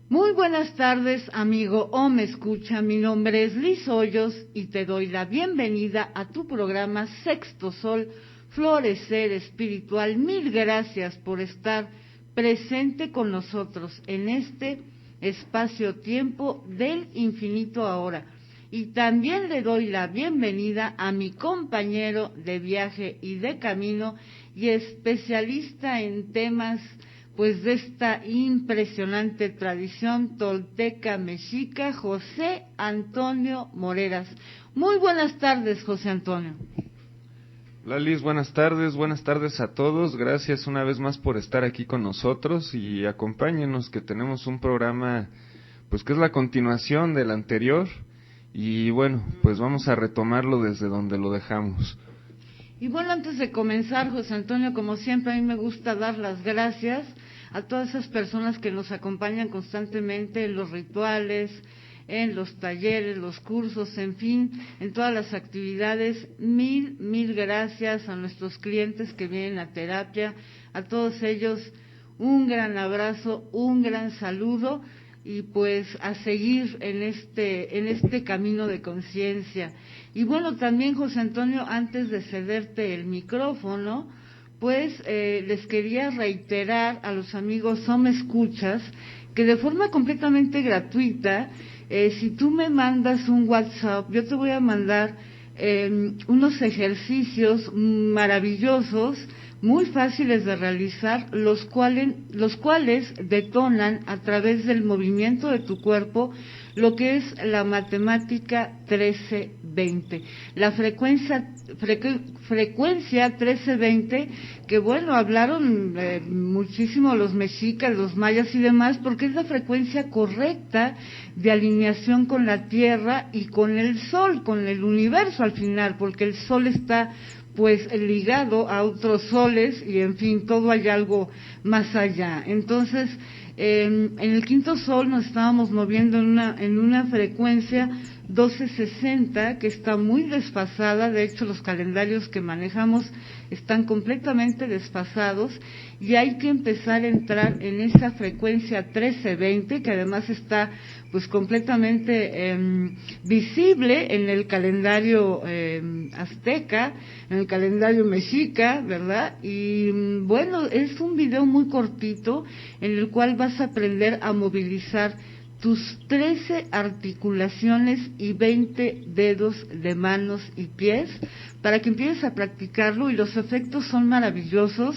Muy buenas tardes, amigo o me escucha. Mi nombre es Liz Hoyos y te doy la bienvenida a tu programa Sexto Sol, Florecer Espiritual. Mil gracias por estar presente con nosotros en este espacio-tiempo del infinito ahora. Y también le doy la bienvenida a mi compañero de viaje y de camino y especialista en temas pues de esta impresionante tradición tolteca mexica, José Antonio Moreras. Muy buenas tardes, José Antonio. Hola Liz, buenas tardes a todos, gracias una vez más por estar aquí con nosotros y acompáñenos que tenemos un programa pues que es la continuación del anterior y bueno, pues vamos a retomarlo desde donde lo dejamos. Y bueno, antes de comenzar, José Antonio, como siempre a mí me gusta dar las gracias a todas esas personas que nos acompañan constantemente en los rituales, en los talleres, los cursos, en fin, en todas las actividades. Mil gracias a nuestros clientes que vienen a terapia, a todos ellos un gran abrazo, un gran saludo y pues a seguir en este camino de conciencia. Y bueno, también José Antonio, antes de cederte el micrófono, pues les quería reiterar a los amigos o me escuchas que de forma completamente gratuita, si tú me mandas un WhatsApp, yo te voy a mandar unos ejercicios maravillosos, muy fáciles de realizar, los cuales detonan a través del movimiento de tu cuerpo lo que es la matemática 1320, la frecuencia 1320, que bueno, hablaron muchísimo los mexicas, los mayas y demás, porque es la frecuencia correcta de alineación con la Tierra y con el Sol, con el universo al final, porque el Sol está pues ligado a otros soles y en fin, todo hay algo más allá. Entonces, en el quinto sol nos estábamos moviendo en una frecuencia 1260 que está muy desfasada. De hecho, los calendarios que manejamos están completamente desfasados y hay que empezar a entrar en esa frecuencia 1320 que además está pues completamente visible en el calendario azteca, en el calendario mexica, ¿verdad? Y bueno, es un video muy cortito en el cual vas a aprender a movilizar tus 13 articulaciones y 20 dedos de manos y pies para que empieces a practicarlo y los efectos son maravillosos.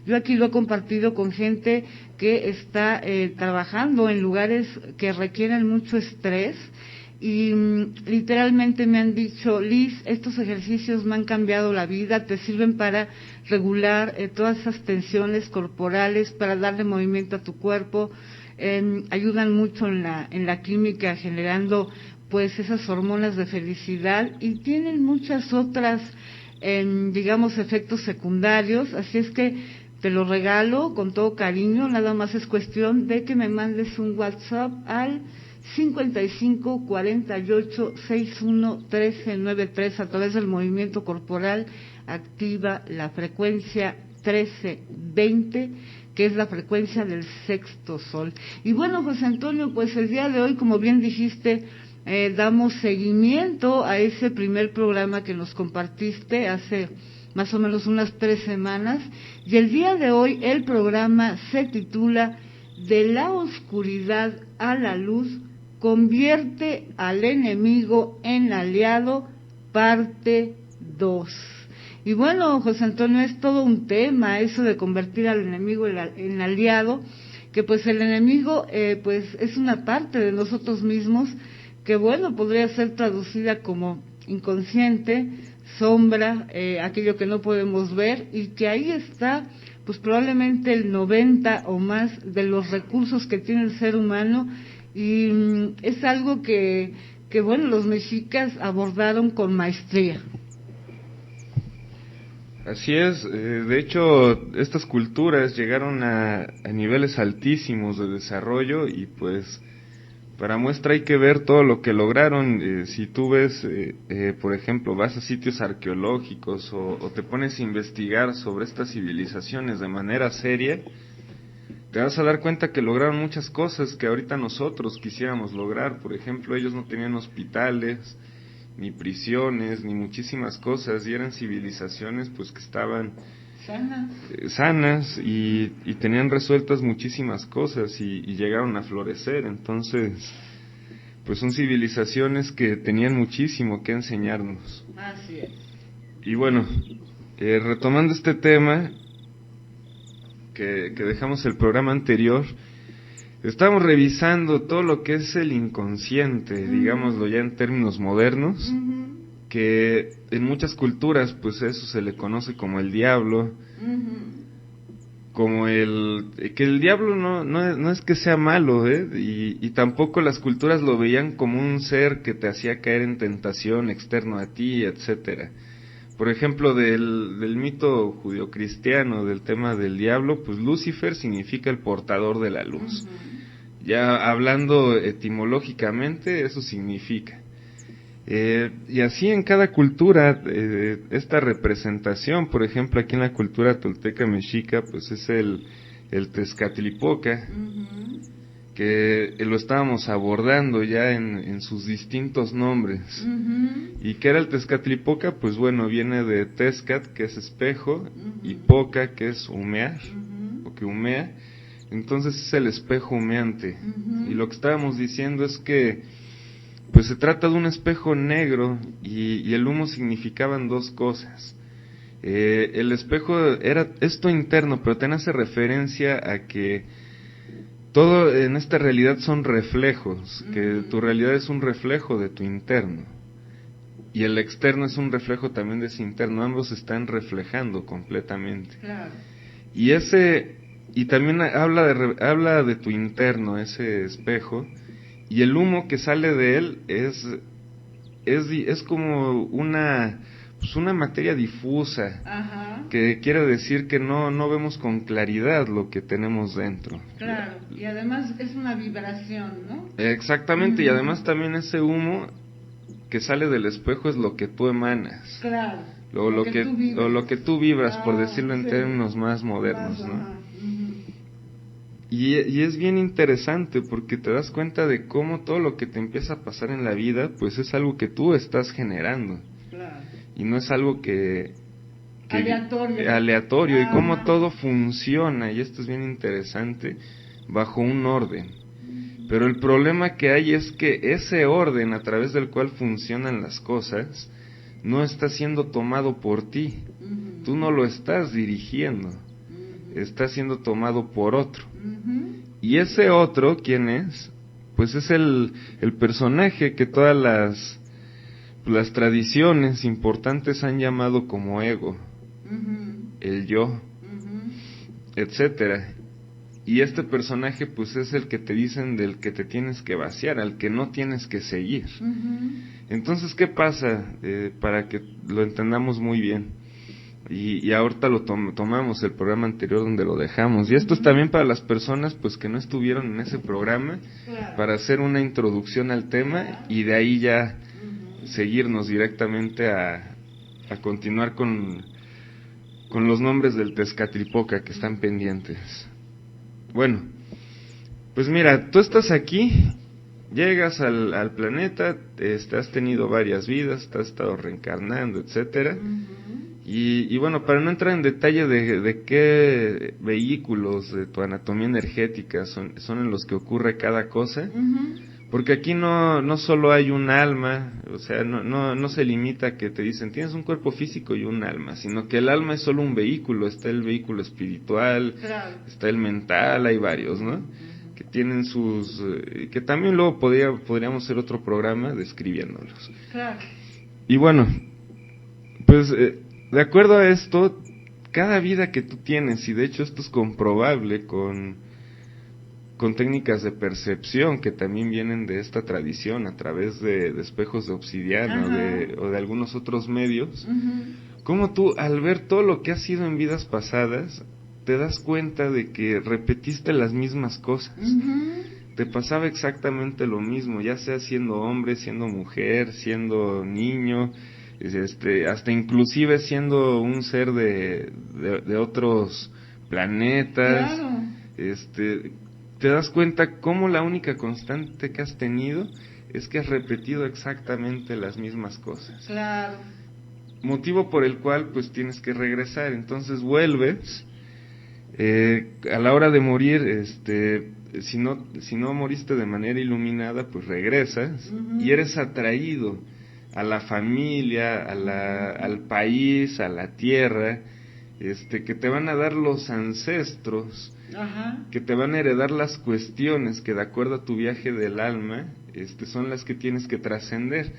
Yo aquí lo he compartido con gente que está trabajando en lugares que requieren mucho estrés y literalmente me han dicho, Liz, estos ejercicios me han cambiado la vida, te sirven para regular todas esas tensiones corporales, para darle movimiento a tu cuerpo, ayudan mucho en la química generando pues esas hormonas de felicidad y tienen muchas otras digamos efectos secundarios, así es que te lo regalo con todo cariño, nada más es cuestión de que me mandes un WhatsApp al 55 48 61 13 93 a través del movimiento corporal. Activa la frecuencia 1320, que es la frecuencia del sexto sol. Y bueno, José Antonio, pues el día de hoy, como bien dijiste, damos seguimiento a ese primer programa que nos compartiste hace más o menos unas 3 semanas, y el día de hoy el programa se titula De la oscuridad a la luz, convierte al enemigo en aliado, parte 2. Y bueno, José Antonio, es todo un tema eso de convertir al enemigo en aliado, que pues el enemigo pues es una parte de nosotros mismos, que bueno, podría ser traducida como inconsciente, sombra, aquello que no podemos ver, y que ahí está pues probablemente el 90 o más de los recursos que tiene el ser humano, y es algo que bueno, los mexicas abordaron con maestría. Así es, de hecho estas culturas llegaron a niveles altísimos de desarrollo y pues para muestra hay que ver todo lo que lograron. Si tú ves, por ejemplo, vas a sitios arqueológicos o te pones a investigar sobre estas civilizaciones de manera seria, te vas a dar cuenta que lograron muchas cosas que ahorita nosotros quisiéramos lograr. Por ejemplo, ellos no tenían hospitales, ni prisiones, ni muchísimas cosas, y eran civilizaciones pues que estaban sanas y tenían resueltas muchísimas cosas y llegaron a florecer. Entonces, pues son civilizaciones que tenían muchísimo que enseñarnos. Así es. Y bueno, retomando este tema que dejamos el programa anterior, estamos revisando todo lo que es el inconsciente, digámoslo ya en términos modernos, que en muchas culturas pues eso se le conoce como el diablo, como que el diablo no es que sea malo, y tampoco las culturas lo veían como un ser que te hacía caer en tentación externo a ti, etcétera. Por ejemplo, del mito judeocristiano, del tema del diablo, pues Lucifer significa el portador de la luz. Ya hablando etimológicamente, eso significa. Y así en cada cultura, esta representación, por ejemplo, aquí en la cultura tolteca mexica, pues es el Tezcatlipoca, que lo estábamos abordando ya en sus distintos nombres. ¿Y qué era el Tezcatlipoca? Pues bueno, viene de Tezcat, que es espejo, y Poca, que es humear, o que humea. Entonces es el espejo humeante. Y lo que estábamos diciendo es que pues se trata de un espejo negro y el humo significaban dos cosas. El espejo era esto interno, pero te hace referencia a que todo en esta realidad son reflejos, que tu realidad es un reflejo de tu interno y el externo es un reflejo también de ese interno, ambos están reflejando completamente. Claro. Y también habla de tu interno, ese espejo, y el humo que sale de él es como una materia difusa. Ajá. Que quiere decir que no vemos con claridad lo que tenemos dentro. Claro, y además es una vibración, ¿no? Exactamente, y además también ese humo que sale del espejo es lo que tú emanas. Claro. Lo que tú vibras, por decirlo en términos más modernos, ¿no? Y es bien interesante porque te das cuenta de cómo todo lo que te empieza a pasar en la vida, pues es algo que tú estás generando. Claro. Y no es algo que aleatorio, y cómo todo funciona, y esto es bien interesante, bajo un orden. Pero el problema que hay es que ese orden a través del cual funcionan las cosas no está siendo tomado por ti. Tú no lo estás dirigiendo, está siendo tomado por otro. Y ese otro, ¿quién es? Pues es el personaje que todas las tradiciones importantes han llamado como ego, el yo, etcétera. Y este personaje pues es el que te dicen del que te tienes que vaciar, al que no tienes que seguir. Entonces, ¿qué pasa? Para que lo entendamos muy bien. Y ahorita lo tomamos el programa anterior donde lo dejamos. Y esto es también para las personas pues que no estuvieron en ese programa, para hacer una introducción al tema y de ahí ya seguirnos directamente a continuar con los nombres del Tezcatlipoca que están pendientes. Bueno, pues mira, tú estás aquí, llegas al planeta, has tenido varias vidas, te has estado reencarnando, etcétera. Y bueno, para no entrar en detalle de qué vehículos de tu anatomía energética son en los que ocurre cada cosa, porque aquí no solo hay un alma, o sea, no se limita a que te dicen tienes un cuerpo físico y un alma, sino que el alma es solo un vehículo. Está el vehículo espiritual, claro, está el mental, hay varios, ¿no? Que tienen sus, que también luego podríamos hacer otro programa describiéndolos. Claro. Y bueno, pues de acuerdo a esto, cada vida que tú tienes, y de hecho esto es comprobable con técnicas de percepción que también vienen de esta tradición a través de espejos de obsidiana o de algunos otros medios, cómo tú, al ver todo lo que has sido en vidas pasadas, te das cuenta de que repetiste las mismas cosas. Te pasaba exactamente lo mismo, ya sea siendo hombre, siendo mujer, siendo niño, hasta inclusive siendo un ser de otros planetas. Claro. Te das cuenta cómo la única constante que has tenido es que has repetido exactamente las mismas cosas. Claro. Motivo por el cual pues tienes que regresar. Entonces vuelves, a la hora de morir, si no moriste de manera iluminada, pues regresas y eres atraído a la familia, al país, a la tierra, que te van a dar los ancestros, que te van a heredar las cuestiones que de acuerdo a tu viaje del alma, son las que tienes que trascender.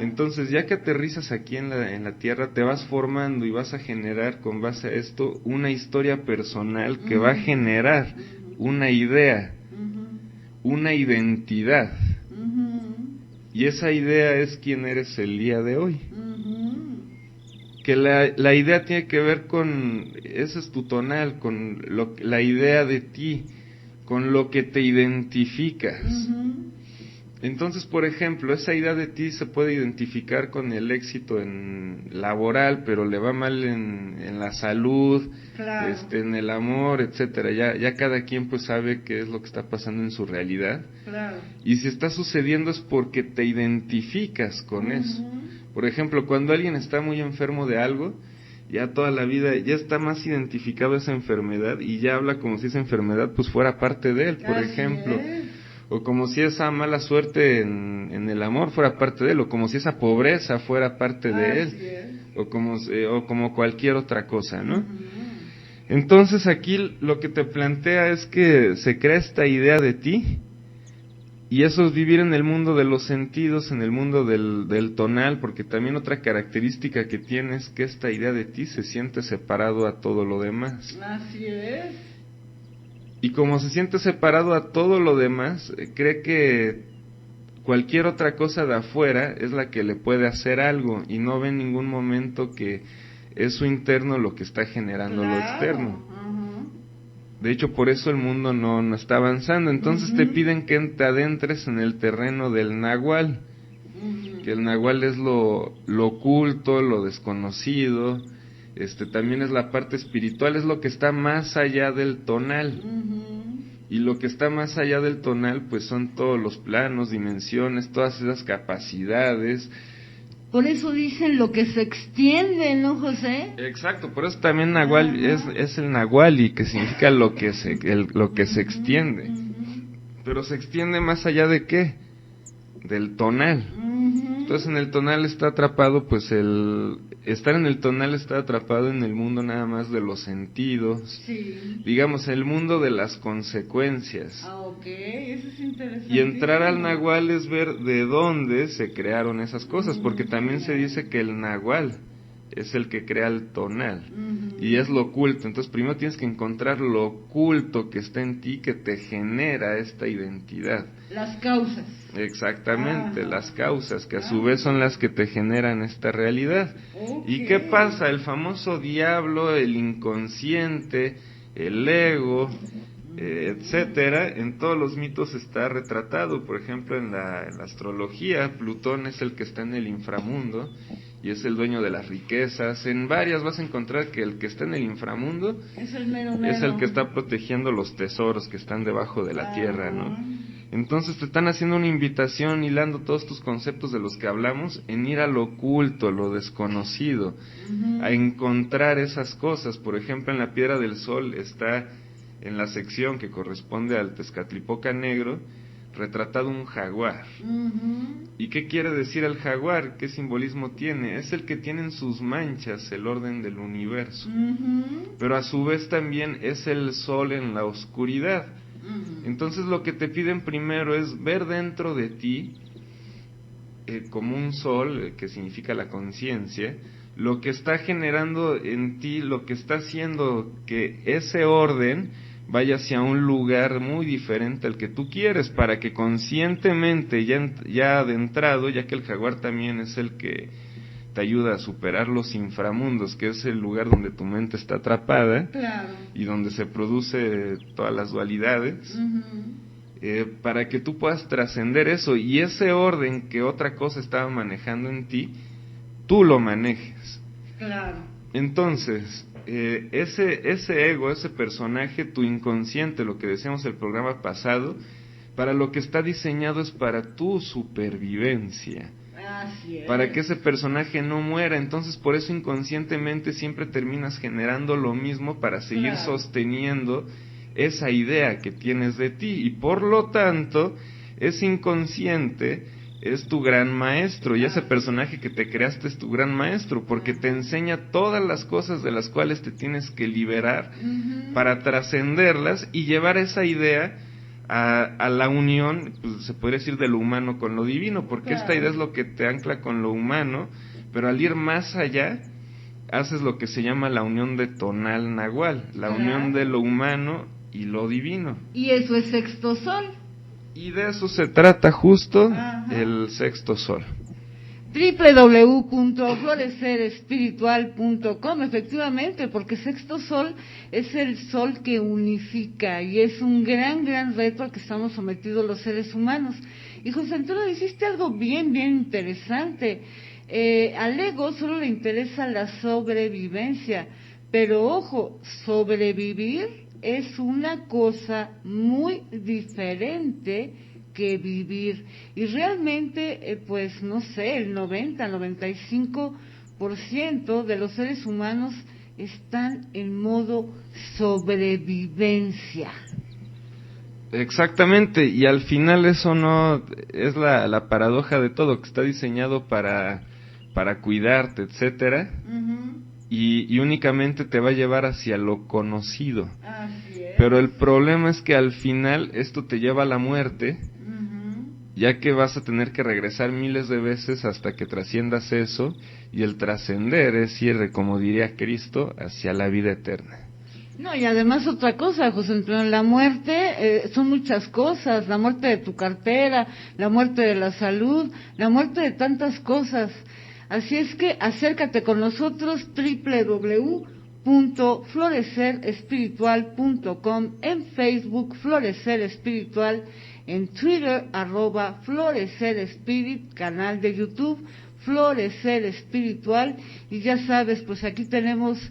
Entonces, ya que aterrizas aquí en la tierra, te vas formando y vas a generar con base a esto una historia personal que va a generar una idea, una identidad. Y esa idea es quién eres el día de hoy. Que la idea tiene que ver con, ese es tu tonal, con la idea de ti, con lo que te identificas. Entonces, por ejemplo, esa idea de ti se puede identificar con el éxito en laboral, pero le va mal en la salud, claro, en el amor, etcétera. Ya cada quien pues sabe qué es lo que está pasando en su realidad. Claro. Y si está sucediendo es porque te identificas con eso. Por ejemplo, cuando alguien está muy enfermo de algo, ya toda la vida ya está más identificado esa enfermedad y ya habla como si esa enfermedad pues fuera parte de él, por ejemplo. O como si esa mala suerte en el amor fuera parte de él, o como si esa pobreza fuera parte de él, o como cualquier otra cosa, ¿no? Entonces aquí lo que te plantea es que se crea esta idea de ti, y eso es vivir en el mundo de los sentidos, en el mundo del tonal, porque también otra característica que tiene es que esta idea de ti se siente separado a todo lo demás. Así es. Y como se siente separado a todo lo demás, cree que cualquier otra cosa de afuera es la que le puede hacer algo y no ve en ningún momento que es su interno lo que está generando lo externo. De hecho, por eso el mundo no está avanzando. Entonces te piden que te adentres en el terreno del nahual, que el nahual es lo oculto, lo desconocido. También es la parte espiritual, es lo que está más allá del tonal. Y lo que está más allá del tonal, pues son todos los planos, dimensiones, todas esas capacidades. Por eso dicen lo que se extiende, ¿no, José? Exacto, por eso también nahual es el nahuali, que significa lo que se extiende. Pero se extiende más allá de ¿qué? Del tonal. Entonces en el tonal está atrapado, pues estar en el tonal está atrapado en el mundo nada más de los sentidos, digamos, el mundo de las consecuencias. Eso es interesante. Y entrar al nahual es ver de dónde se crearon esas cosas, porque también se dice que el nahual es el que crea el tonal, y es lo oculto. Entonces primero tienes que encontrar lo oculto que está en ti, que te genera esta identidad. Las causas. Exactamente, las causas, que a su vez son las que te generan esta realidad. ¿Y qué pasa? El famoso diablo, el inconsciente, el ego, etcétera, en todos los mitos está retratado. Por ejemplo, en la astrología, Plutón es el que está en el inframundo y es el dueño de las riquezas. En varias vas a encontrar que el que está en el inframundo es el mero. Es el que está protegiendo los tesoros que están debajo de la tierra, ¿no? Entonces te están haciendo una invitación, hilando todos tus conceptos de los que hablamos, en ir a lo oculto, lo desconocido, a encontrar esas cosas. Por ejemplo, en la Piedra del Sol está, en la sección que corresponde al Tezcatlipoca Negro, retratado un jaguar. ¿Y qué quiere decir el jaguar? ¿Qué simbolismo tiene? Es el que tiene en sus manchas el orden del universo, pero a su vez también es el sol en la oscuridad. Entonces lo que te piden primero es ver dentro de ti, como un sol, que significa la conciencia, lo que está generando en ti, lo que está haciendo que ese orden vaya hacia un lugar muy diferente al que tú quieres, para que conscientemente, ya adentrado, ya que el jaguar también es el que te ayuda a superar los inframundos, que es el lugar donde tu mente está atrapada, claro, y donde se produce todas las dualidades, para que tú puedas trascender eso, y ese orden que otra cosa estaba manejando en ti, tú lo manejes. claro. Entonces, ese ego, ese personaje, tu inconsciente, lo que decíamos el programa pasado, para lo que está diseñado es para tu supervivencia. Así es. Para que ese personaje no muera. Entonces, por eso inconscientemente siempre terminas generando lo mismo para seguir sosteniendo esa idea que tienes de ti. Y por lo tanto, ese inconsciente es tu gran maestro, y ese personaje que te creaste es tu gran maestro, porque te enseña todas las cosas de las cuales te tienes que liberar para trascenderlas y llevar esa idea a la unión, pues, se podría decir, de lo humano con lo divino, porque esta idea es lo que te ancla con lo humano, pero al ir más allá, haces lo que se llama la unión de tonal nahual, la unión de lo humano y lo divino. Y eso es sexto sol. Y de eso se trata justo el sexto sol. www.florecerespiritual.com, efectivamente, porque sexto sol es el sol que unifica y es un gran reto al que estamos sometidos los seres humanos. Y José Antonio, dijiste algo bien interesante. Al ego solo le interesa la sobrevivencia, pero ojo, sobrevivir es una cosa muy diferente que vivir, y realmente pues no sé, el 95% de los seres humanos están en modo sobrevivencia. Exactamente, y al final eso no es la paradoja de todo, que está diseñado para cuidarte, etcétera. Y únicamente te va a llevar hacia lo conocido. Así es. Pero el problema es que al final esto te lleva a la muerte, ya que vas a tener que regresar miles de veces hasta que trasciendas eso, y el trascender es ir, como diría Cristo, hacia la vida eterna. No, y además otra cosa, José Antonio, la muerte son muchas cosas, la muerte de tu cartera, la muerte de la salud, la muerte de tantas cosas. Así es que acércate con nosotros, www.florecerespiritual.com, en Facebook, Florecer Espiritual, en Twitter, @FlorecerEspirit, canal de YouTube, Florecer Espiritual, y ya sabes, pues aquí tenemos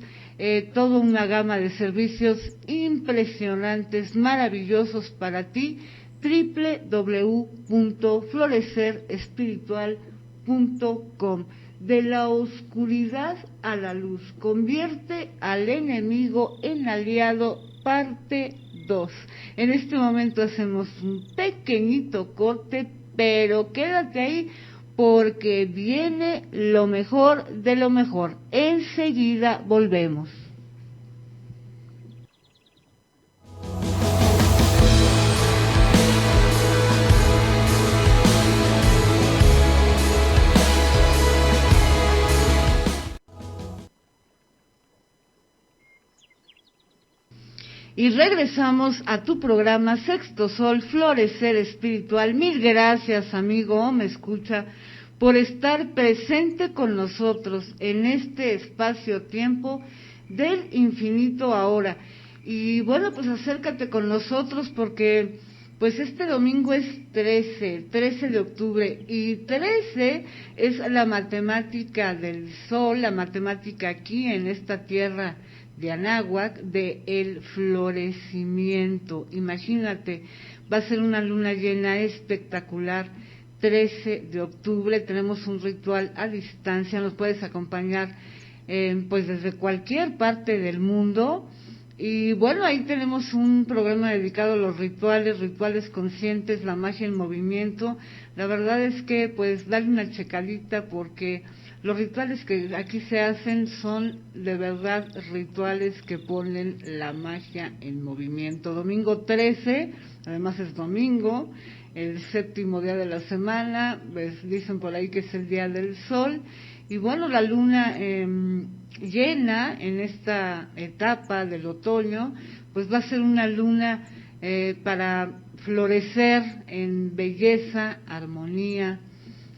toda una gama de servicios impresionantes, maravillosos para ti, www.florecerespiritual.com. De la oscuridad a la luz, convierte al enemigo en aliado, parte 2. En este momento hacemos un pequeñito corte, pero quédate ahí porque viene lo mejor de lo mejor. Enseguida volvemos. Y regresamos a tu programa Sexto Sol, Florecer Espiritual. Mil gracias, amigo, me escucha, por estar presente con nosotros en este espacio-tiempo del infinito ahora. Y bueno, pues acércate con nosotros porque pues este domingo es 13 de octubre, y 13 es la matemática del sol, la matemática aquí en esta tierra de Anáhuac, de el florecimiento. Imagínate, va a ser una luna llena espectacular, 13 de octubre, tenemos un ritual a distancia, nos puedes acompañar pues desde cualquier parte del mundo, y bueno, ahí tenemos un programa dedicado a los rituales conscientes, la magia en movimiento. La verdad es que pues dale una checadita porque los rituales que aquí se hacen son de verdad rituales que ponen la magia en movimiento. Domingo 13, además es domingo, el séptimo día de la semana, pues dicen por ahí que es el día del sol, y bueno, la luna llena en esta etapa del otoño, pues va a ser una luna para florecer en belleza, armonía,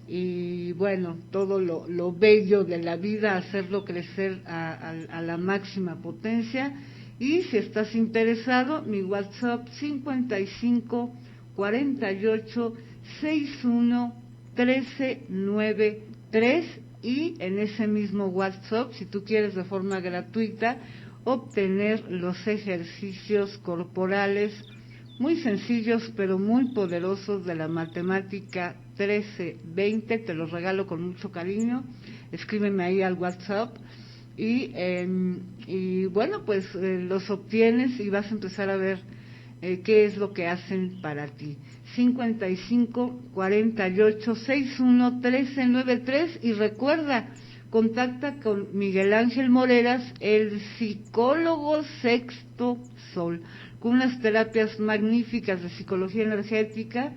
y bueno, todo lo bello de la vida, hacerlo crecer a la máxima potencia. Y si estás interesado, mi WhatsApp 55 48 61 13 93, y en ese mismo WhatsApp, si tú quieres de forma gratuita obtener los ejercicios corporales muy sencillos pero muy poderosos de la matemática 13-20, te los regalo con mucho cariño, escríbeme ahí al WhatsApp y bueno, pues los obtienes y vas a empezar a ver qué es lo que hacen para ti. 55 48 61 13 93, y recuerda, contacta con Miguel Ángel Moreras, el psicólogo sexto sol, con unas terapias magníficas de psicología energética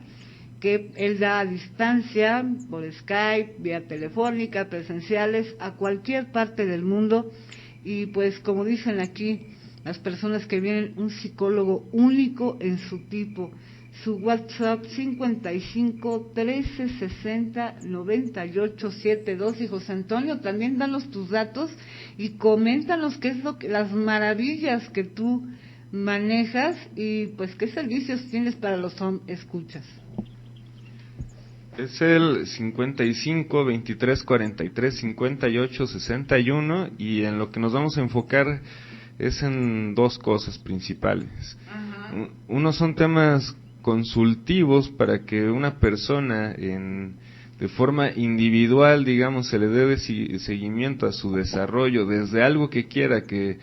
que él da a distancia, por Skype, vía telefónica, presenciales, a cualquier parte del mundo. Y pues como dicen aquí las personas que vienen, un psicólogo único en su tipo. Su WhatsApp 55 13 60 98 72. Y José Antonio, también danos tus datos y coméntanos qué es las maravillas que tú manejas y pues qué servicios tienes para los escuchas. Es el 55 23 43 58 61, y en lo que nos vamos a enfocar es en dos cosas principales. Ajá. Uno son temas consultivos para que una persona de forma individual, digamos, se le dé seguimiento a su desarrollo desde algo que quiera que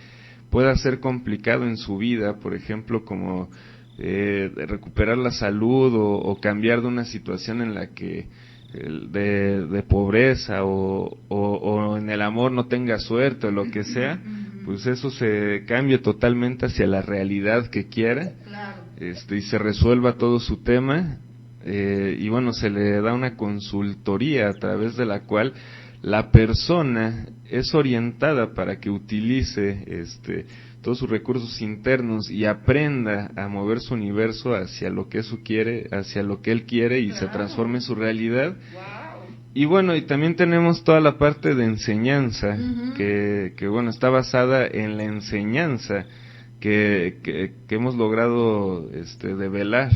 pueda ser complicado en su vida, por ejemplo, como recuperar la salud o cambiar de una situación en la que de pobreza o en el amor no tenga suerte o lo que sea, pues eso se cambie totalmente hacia la realidad que quiera. Claro. Y se resuelva todo su tema, y bueno, se le da una consultoría a través de la cual la persona es orientada para que utilice todos sus recursos internos y aprenda a mover su universo hacia lo que hacia lo que él quiere, y se transforme su realidad. Wow. Y bueno, y también tenemos toda la parte de enseñanza, que bueno, está basada en la enseñanza que hemos logrado develar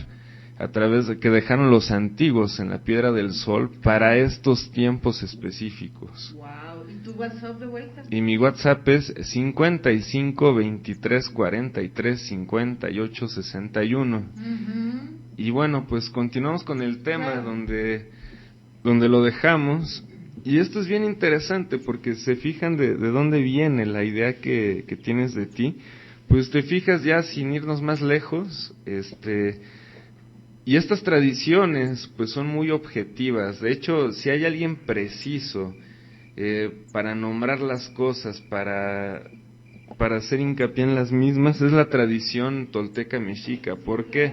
a través de que dejaron los antiguos en la Piedra del Sol para estos tiempos específicos. Wow. ¿Y tu WhatsApp de vuelta? Y mi WhatsApp es 55 23 43 58 61. Y bueno, pues continuamos con el tema, claro, donde lo dejamos. Y esto es bien interesante porque se fijan de dónde viene la idea que tienes de ti. Pues te fijas, ya sin irnos más lejos, y estas tradiciones pues son muy objetivas. De hecho, si hay alguien preciso para nombrar las cosas, para hacer hincapié en las mismas, es la tradición tolteca mexica. ¿Por qué?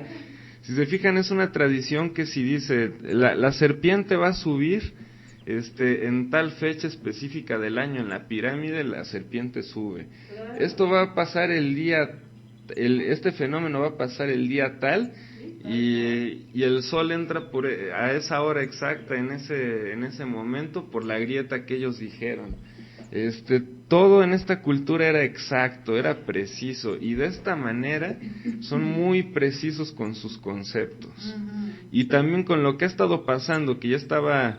Si se fijan, es una tradición que si dice la serpiente va a subir en tal fecha específica del año en la pirámide, la serpiente sube. Esto va a pasar este fenómeno va a pasar el día tal, y el sol entra a esa hora exacta, en ese momento, por la grieta que ellos dijeron. Todo en esta cultura era exacto, era preciso, y de esta manera son muy precisos con sus conceptos. Y también con lo que ha estado pasando, que ya estaba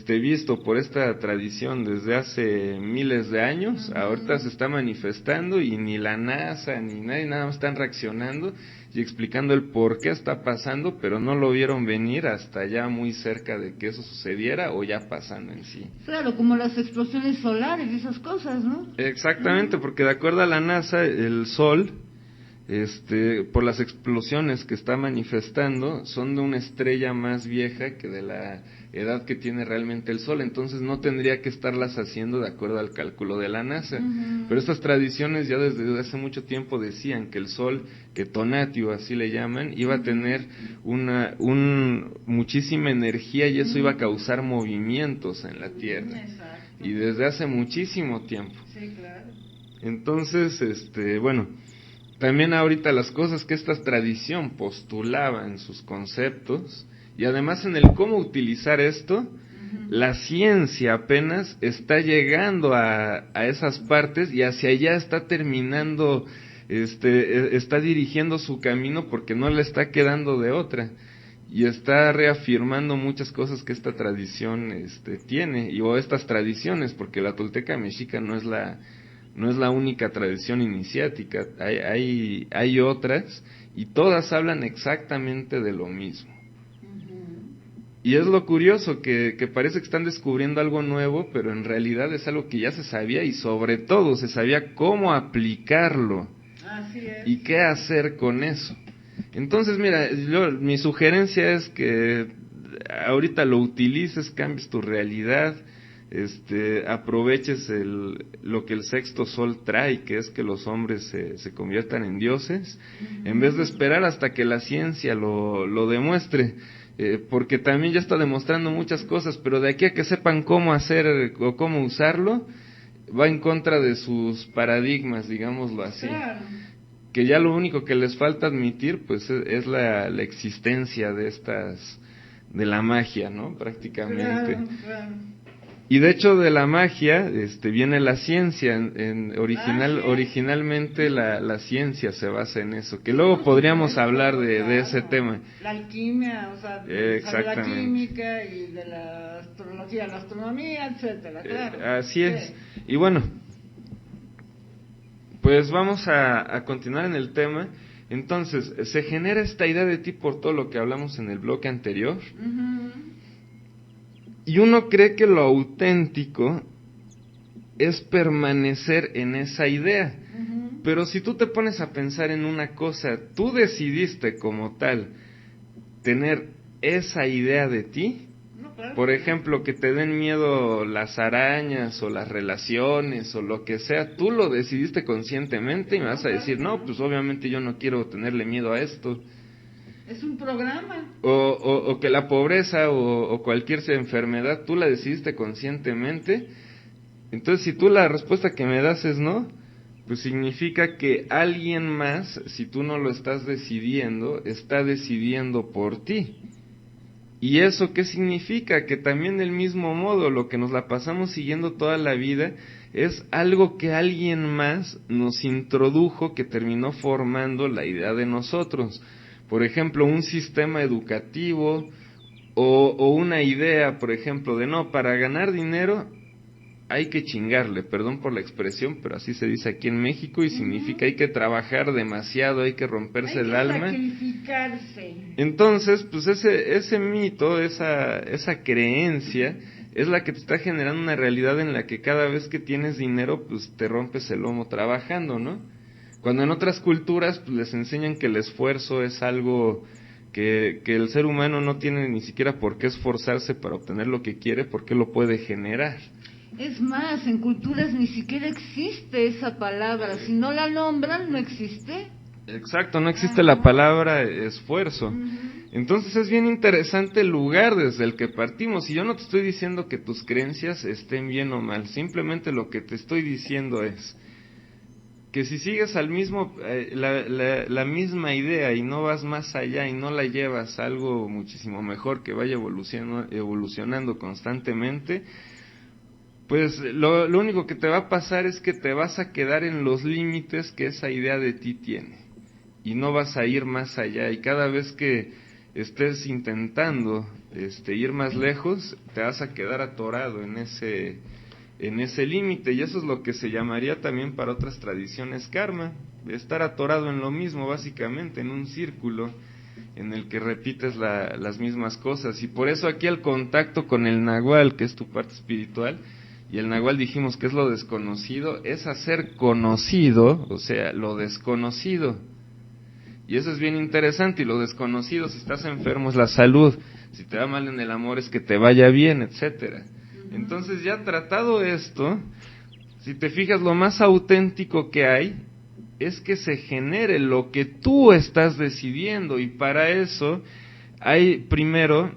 visto por esta tradición desde hace miles de años, ahorita se está manifestando, y ni la NASA ni nadie nada más están reaccionando y explicando el por qué está pasando, pero no lo vieron venir hasta ya muy cerca de que eso sucediera o ya pasando en sí. Claro, como las explosiones solares y esas cosas, ¿no? Exactamente, porque de acuerdo a la NASA, el Sol, por las explosiones que está manifestando, son de una estrella más vieja que de la edad que tiene realmente el Sol, entonces no tendría que estarlas haciendo de acuerdo al cálculo de la NASA. Pero estas tradiciones ya desde hace mucho tiempo decían que el Sol, que Tonatiuh así le llaman, iba a tener muchísima energía, y eso iba a causar movimientos en la Tierra. Exacto. Y desde hace muchísimo tiempo. Sí, claro. Entonces, bueno, también ahorita las cosas que esta tradición postulaba en sus conceptos, y además en el cómo utilizar esto, La ciencia apenas está llegando a esas partes y hacia allá está terminando, está dirigiendo su camino porque no le está quedando de otra. Y está reafirmando muchas cosas que esta tradición tiene, o estas tradiciones, porque la tolteca mexica no es la única tradición iniciática, hay otras, y todas hablan exactamente de lo mismo. Y es lo curioso, que parece que están descubriendo algo nuevo, pero en realidad es algo que ya se sabía, y sobre todo se sabía cómo aplicarlo. Así es. Y qué hacer con eso. Entonces, mira, mi sugerencia es que ahorita lo utilices, cambies tu realidad, aproveches lo que el sexto sol trae, que es que los hombres se conviertan en dioses, en vez de esperar hasta que la ciencia lo demuestre, porque también ya está demostrando muchas cosas, pero de aquí a que sepan cómo hacer o cómo usarlo, va en contra de sus paradigmas, digámoslo así. Claro. Que ya lo único que les falta admitir, pues, es la existencia de la magia, ¿no? Prácticamente. Claro. Y de hecho de la magia, viene la ciencia, originalmente la ciencia se basa en eso, que luego podríamos hablar de ese tema. La alquimia, o sea, de la química y de la astrología, la astronomía, etcétera, claro. Así es. Y bueno, pues vamos a continuar en el tema. Entonces, se genera esta idea de ti por todo lo que hablamos en el bloque anterior. Y uno cree que lo auténtico es permanecer en esa idea. Pero si tú te pones a pensar en una cosa, tú decidiste como tal tener esa idea de ti. Por ejemplo, que te den miedo las arañas o las relaciones o lo que sea, tú lo decidiste conscientemente y me vas a decir, no, pues obviamente yo no quiero tenerle miedo a esto. Es un programa. O que la pobreza o cualquier enfermedad, tú la decidiste conscientemente. Entonces, si tú la respuesta que me das es no, pues significa que alguien más, si tú no lo estás decidiendo, está decidiendo por ti. ¿Y eso qué significa? Que también del mismo modo, lo que nos la pasamos siguiendo toda la vida es algo que alguien más nos introdujo, que terminó formando la idea de nosotros. Por ejemplo, un sistema educativo o una idea, por ejemplo, de no, para ganar dinero hay que chingarle, perdón por la expresión, pero así se dice aquí en México y significa hay que trabajar demasiado, hay que romperse el alma. Hay que sacrificarse. Entonces, pues ese mito, esa creencia es la que te está generando una realidad en la que cada vez que tienes dinero, pues te rompes el lomo trabajando, ¿no? Cuando en otras culturas pues les enseñan que el esfuerzo es algo que el ser humano no tiene ni siquiera por qué esforzarse para obtener lo que quiere, porque lo puede generar. Es más, en culturas ni siquiera existe esa palabra. Si no la nombran, no existe. Exacto, no existe la palabra esfuerzo. Entonces es bien interesante el lugar desde el que partimos. Y yo no te estoy diciendo que tus creencias estén bien o mal. Simplemente lo que te estoy diciendo es que si sigues al mismo la misma idea y no vas más allá y no la llevas a algo muchísimo mejor que vaya evolucionando constantemente, pues lo único que te va a pasar es que te vas a quedar en los límites que esa idea de ti tiene y no vas a ir más allá, y cada vez que estés intentando ir más lejos, te vas a quedar atorado en ese límite, y eso es lo que se llamaría también para otras tradiciones karma, estar atorado en lo mismo, básicamente en un círculo en el que repites las mismas cosas. Y por eso aquí el contacto con el nahual, que es tu parte espiritual, y el nahual dijimos que es lo desconocido, es hacer conocido, o sea, lo desconocido. Y eso es bien interesante. Y lo desconocido, si estás enfermo, es la salud. Si te va mal en el amor, es que te vaya bien, etcétera. Entonces, ya tratado esto, si te fijas, lo más auténtico que hay es que se genere lo que tú estás decidiendo, y para eso hay primero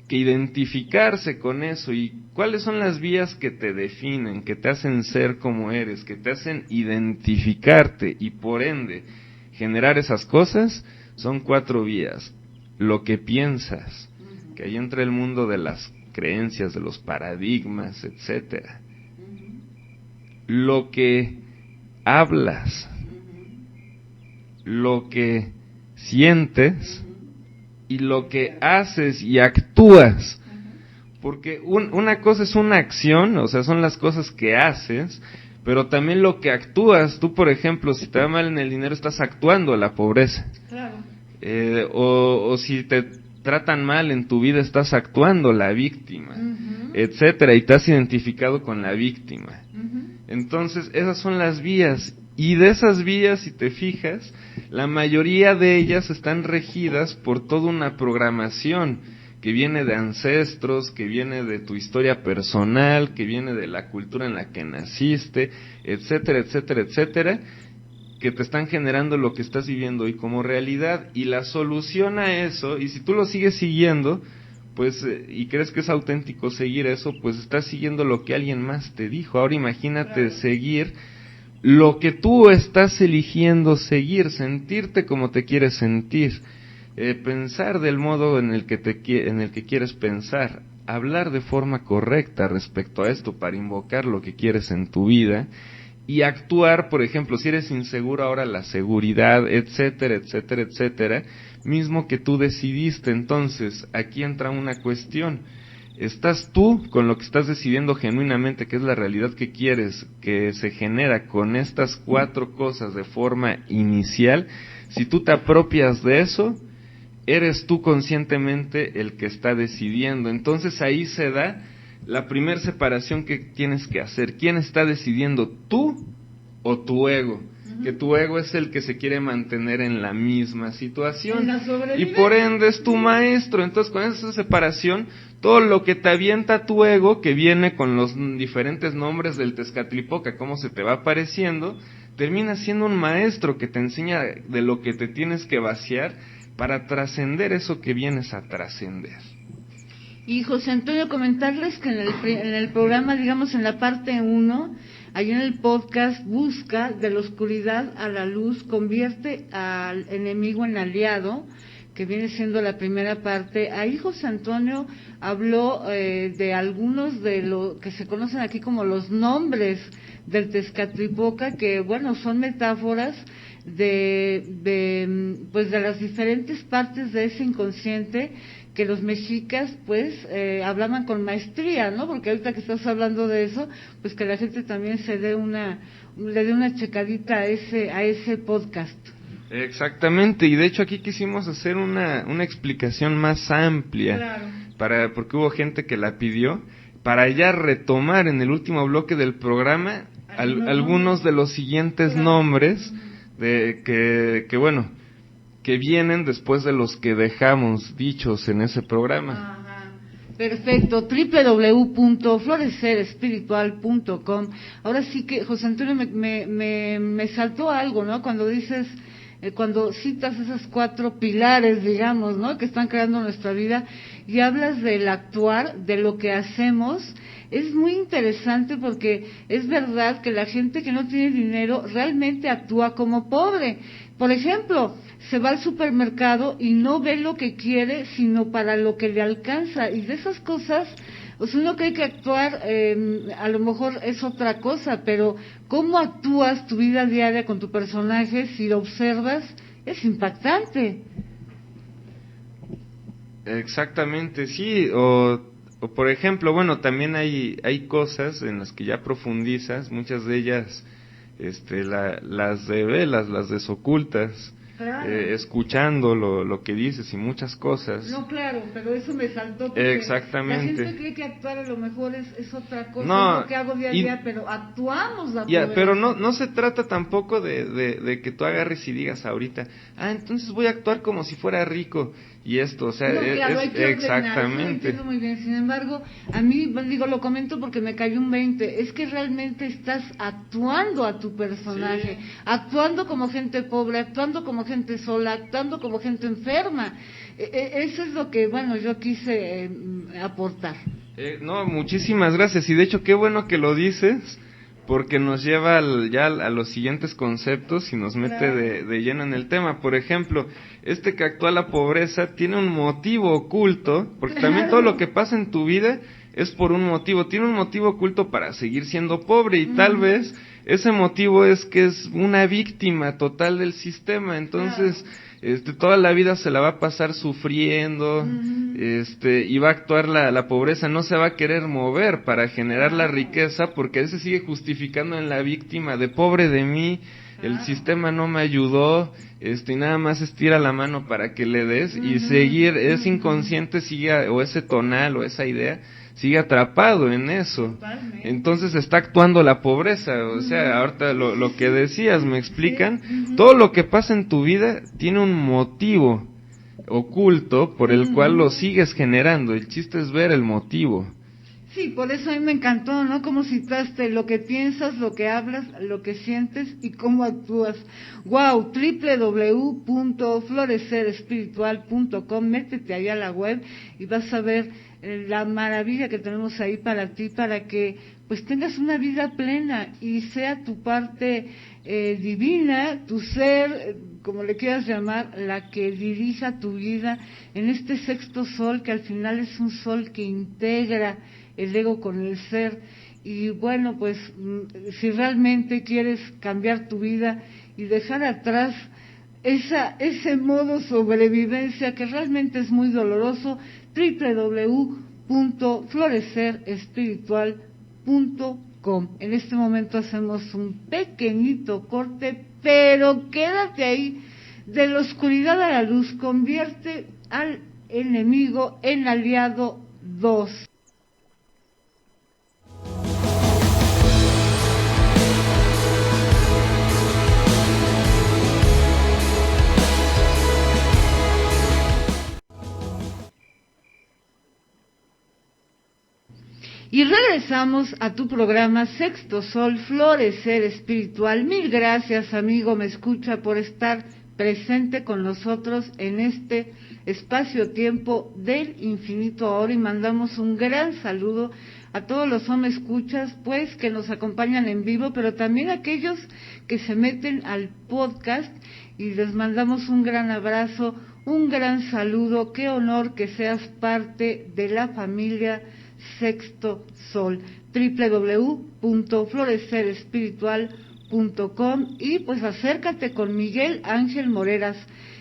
que identificarse con eso. ¿Y cuáles son las vías que te definen, que te hacen ser como eres, que te hacen identificarte y por ende generar esas cosas? Son 4 vías. Lo que piensas, que ahí entra el mundo de las creencias, de los paradigmas, etcétera. Lo que hablas, lo que sientes y lo que haces y actúas. Porque una cosa es una acción, o sea, son las cosas que haces, pero también lo que actúas. Tú, por ejemplo, si te va mal en el dinero, estás actuando a la pobreza. Claro. O si te tratan mal en tu vida, estás actuando la víctima, etcétera, y te has identificado con la víctima. Entonces, esas son las vías, y de esas vías, si te fijas, la mayoría de ellas están regidas por toda una programación que viene de ancestros, que viene de tu historia personal, que viene de la cultura en la que naciste, etcétera, etcétera, etcétera, que te están generando lo que estás viviendo hoy como realidad. Y la solución a eso, y si tú lo sigues siguiendo, pues, y crees que es auténtico seguir eso, pues estás siguiendo lo que alguien más te dijo. Ahora imagínate seguir lo que tú estás eligiendo seguir, sentirte como te quieres sentir, pensar del modo en el que quieres pensar, hablar de forma correcta respecto a esto para invocar lo que quieres en tu vida, y actuar, por ejemplo, si eres inseguro, ahora la seguridad, etcétera, etcétera, etcétera, mismo que tú decidiste. Entonces, aquí entra una cuestión: ¿estás tú con lo que estás decidiendo genuinamente, que es la realidad que quieres, que se genera con estas 4 cosas de forma inicial? Si tú te apropias de eso, eres tú conscientemente el que está decidiendo. Entonces ahí se da la primera separación que tienes que hacer. ¿Quién está decidiendo, tú o tu ego? Que tu ego es el que se quiere mantener en la misma situación, y por ende es tu maestro. Entonces, con esa separación, todo lo que te avienta tu ego, que viene con los diferentes nombres del Tezcatlipoca, cómo se te va apareciendo, termina siendo un maestro que te enseña de lo que te tienes que vaciar para trascender eso que vienes a trascender. Y José Antonio, comentarles que en el programa, digamos en la parte 1, ahí en el podcast, busca de la oscuridad a la luz, convierte al enemigo en aliado, que viene siendo la primera parte. Ahí José Antonio habló de algunos de lo que se conocen aquí como los nombres del Tezcatlipoca, que bueno, son metáforas de las diferentes partes de ese inconsciente que los mexicas pues hablaban con maestría, ¿no? Porque ahorita que estás hablando de eso, pues que la gente también le dé una checadita a ese podcast. Exactamente, y de hecho aquí quisimos hacer una explicación más amplia, claro, porque hubo gente que la pidió, para ya retomar en el último bloque del programa algunos de los siguientes nombres que vienen después de los que dejamos dichos en ese programa. Ajá. Perfecto, www.florecerespiritual.com. Ahora sí que, José Antonio, me saltó algo, ¿no? Cuando dices, cuando citas esos 4 pilares, digamos, ¿no?, que están creando nuestra vida, y hablas del actuar, de lo que hacemos. Es muy interesante porque es verdad que la gente que no tiene dinero realmente actúa como pobre. Por ejemplo, se va al supermercado y no ve lo que quiere, sino para lo que le alcanza. Y de esas cosas, o sea, uno cree que actuar a lo mejor es otra cosa, pero cómo actúas tu vida diaria con tu personaje, si lo observas, es impactante. Exactamente, sí, o por ejemplo, bueno, también hay cosas en las que ya profundizas, muchas de ellas las develas, las desocultas, claro, escuchando lo que dices y muchas cosas. No, claro, pero eso me saltó porque exactamente, la gente cree que actuar a lo mejor es otra cosa, no, es lo que hago día a día, pero actuamos la pero no se trata tampoco de que tú agarres y digas ahorita, entonces voy a actuar como si fuera rico, y esto, o sea, no, claro, hay que exactamente. Lo entiendo muy bien. Sin embargo, a mí, lo comento porque me cayó un 20, es que realmente estás actuando a tu personaje, sí, actuando como gente pobre, actuando como gente sola, actuando como gente enferma. Eso es lo que, bueno, yo quise aportar. No, muchísimas gracias, y de hecho qué bueno que lo dices, porque nos lleva a los siguientes conceptos y nos mete de lleno en el tema. Por ejemplo, que actúa la pobreza tiene un motivo oculto, porque también todo lo que pasa en tu vida es por un motivo, tiene un motivo oculto para seguir siendo pobre, y tal vez ese motivo es que es una víctima total del sistema. Entonces toda la vida se la va a pasar sufriendo, y va a actuar la pobreza, no se va a querer mover para generar la riqueza, porque él se sigue justificando en la víctima de pobre de mí, el sistema no me ayudó, y nada más estira la mano para que le des, y seguir, ese inconsciente sigue, o ese tonal, o esa idea, sigue atrapado en eso. Totalmente. Entonces está actuando la pobreza. O sea, ahorita lo que decías, ¿me explican? Todo lo que pasa en tu vida tiene un motivo oculto por el cual lo sigues generando. El chiste es ver el motivo. Sí, por eso a mí me encantó, ¿no? Como citaste lo que piensas, lo que hablas, lo que sientes y cómo actúas. Wow, www.florecerespiritual.com, métete ahí a la web y vas a ver la maravilla que tenemos ahí para ti, para que pues tengas una vida plena y sea tu parte divina, tu ser, como le quieras llamar, la que dirija tu vida en este sexto sol, que al final es un sol que integra el ego con el ser. Y bueno, pues si realmente quieres cambiar tu vida y dejar atrás ese modo sobrevivencia que realmente es muy doloroso, www.florecerespiritual.com. En este momento hacemos un pequeñito corte, pero quédate ahí. De la oscuridad a la luz, convierte al enemigo en aliado 2. Y regresamos a tu programa Sexto Sol, Florecer Espiritual. Mil gracias, amigo, me escucha, por estar presente con nosotros en este espacio-tiempo del infinito ahora, y mandamos un gran saludo a todos los me escuchas, pues, que nos acompañan en vivo, pero también a aquellos que se meten al podcast, y les mandamos un gran abrazo, un gran saludo. Qué honor que seas parte de la familia Sexto Sol, www.florecerespiritual.com, y pues acércate con Miguel Ángel Moreras,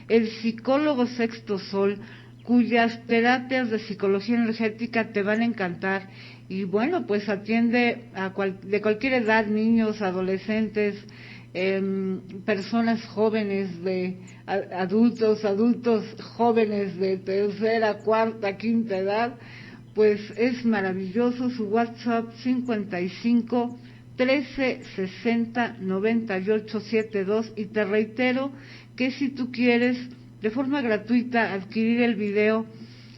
el psicólogo Sexto Sol, cuyas terapias de psicología energética te van a encantar. Y bueno, pues atiende de cualquier edad, niños, adolescentes, personas jóvenes, de adultos jóvenes de tercera, cuarta, quinta edad. Pues es maravilloso. Su WhatsApp 55 13 60 98 72, y te reitero que si tú quieres de forma gratuita adquirir el video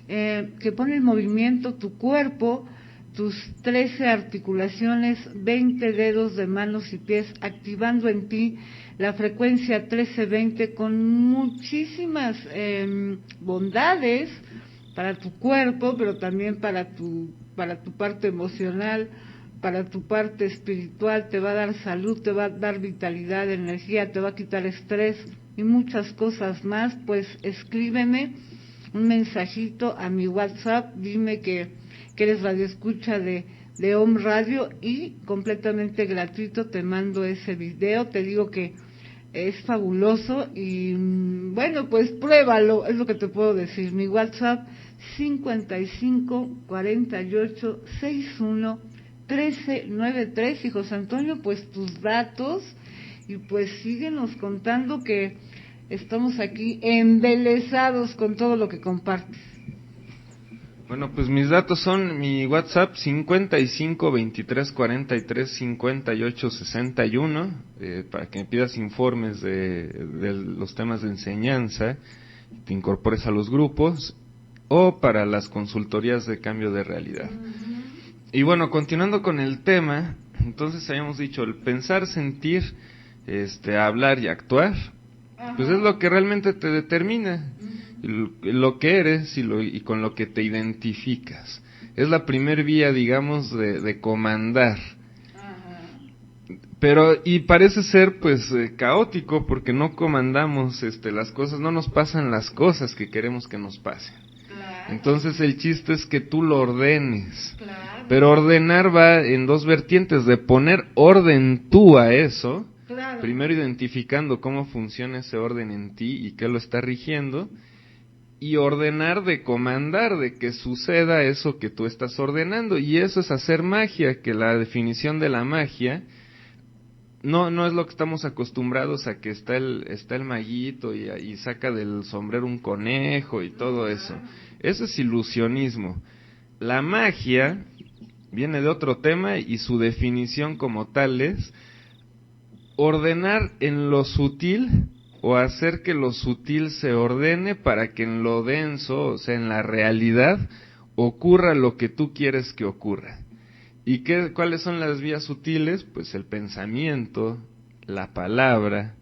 que pone en movimiento tu cuerpo, tus 13 articulaciones, 20 dedos de manos y pies, activando en ti la frecuencia 1320 con muchísimas bondades para tu cuerpo, pero también para tu parte emocional, para tu parte espiritual. Te va a dar salud, te va a dar vitalidad, energía, te va a quitar estrés y muchas cosas más. Pues escríbeme un mensajito a mi WhatsApp, dime que eres radioescucha de Om Radio, y completamente gratuito te mando ese video. Te digo que es fabuloso y bueno, pues pruébalo, es lo que te puedo decir. Mi WhatsApp 55 48 61 13 93. Y José Antonio, pues tus datos, y pues síguenos contando, que estamos aquí embelesados con todo lo que compartes. Bueno, pues mis datos son mi WhatsApp 55 23 43 58 61, para que me pidas informes de los temas de enseñanza, te incorpores a los grupos, o para las consultorías de cambio de realidad. Y bueno, continuando con el tema, entonces habíamos dicho, el pensar, sentir, hablar y actuar, pues es lo que realmente te determina, lo que eres y con lo que te identificas. Es la primer vía, digamos, de comandar. Pero, y parece ser pues caótico porque no comandamos las cosas, no nos pasan las cosas que queremos que nos pasen. Claro. Entonces el chiste es que tú lo ordenes. Claro. Pero ordenar va en dos vertientes, de poner orden tú a eso, Claro. primero identificando cómo funciona ese orden en ti y qué lo está rigiendo, y ordenar de comandar, de que suceda eso que tú estás ordenando, y eso es hacer magia, que la definición de la magia no es lo que estamos acostumbrados a, que está el maguito y saca del sombrero un conejo y todo eso. Eso es ilusionismo. La magia viene de otro tema y su definición como tal es ordenar en lo sutil o hacer que lo sutil se ordene para que en lo denso, o sea, en la realidad, ocurra lo que tú quieres que ocurra. ¿Y cuáles son las vías sutiles? Pues el pensamiento, la palabra,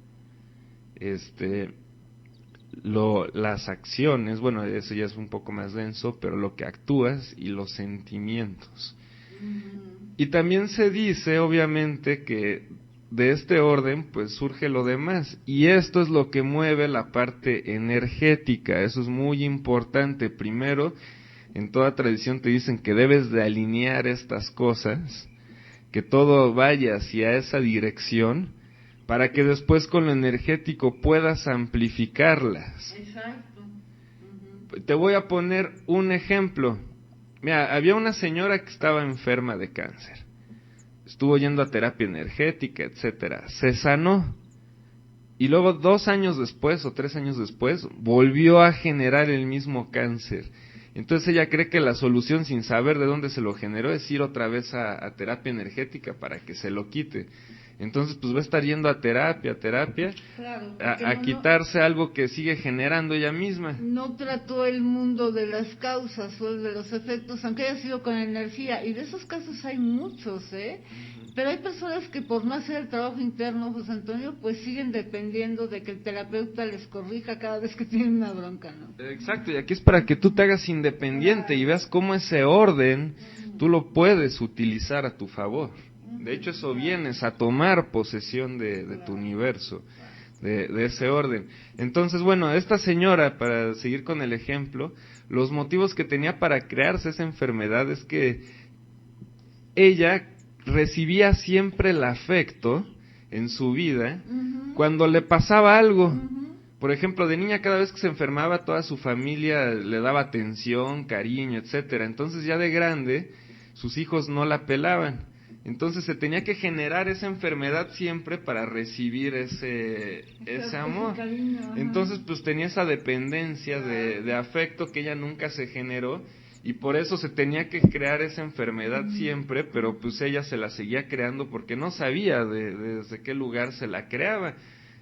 las acciones, bueno, eso ya es un poco más denso, pero lo que actúas y los sentimientos. Y también se dice, obviamente, que de este orden, pues surge lo demás, y esto es lo que mueve la parte energética. Eso es muy importante. Primero, en toda tradición te dicen que debes de alinear estas cosas, que todo vaya hacia esa dirección, para que después con lo energético puedas amplificarlas. Exacto. Te voy a poner un ejemplo. Mira, había una señora que estaba enferma de cáncer. Estuvo yendo a terapia energética, etcétera. Se sanó. Y luego 2 años después o 3 años después volvió a generar el mismo cáncer. Entonces ella cree que la solución, sin saber de dónde se lo generó, es ir otra vez a terapia energética para que se lo quite. Entonces pues va a estar yendo a terapia, claro, a quitarse algo que sigue generando ella misma. No trató el mundo de las causas o de los efectos, aunque haya sido con energía, y de esos casos hay muchos, pero hay personas que por no hacer el trabajo interno, José Antonio, pues siguen dependiendo de que el terapeuta les corrija cada vez que tienen una bronca, ¿no? Exacto, y aquí es para que tú te hagas independiente y veas cómo ese orden tú lo puedes utilizar a tu favor. De hecho, eso vienes a tomar posesión de tu universo, de ese orden. Entonces, bueno, esta señora, para seguir con el ejemplo, los motivos que tenía para crearse esa enfermedad es que ella recibía siempre el afecto en su vida cuando le pasaba algo. Por ejemplo, de niña, cada vez que se enfermaba, toda su familia le daba atención, cariño, etcétera. Entonces, ya de grande, sus hijos no la pelaban. Entonces se tenía que generar esa enfermedad siempre para recibir ese amor. Entonces pues tenía esa dependencia de afecto que ella nunca se generó, y por eso se tenía que crear esa enfermedad siempre, pero pues ella se la seguía creando porque no sabía desde qué lugar se la creaba.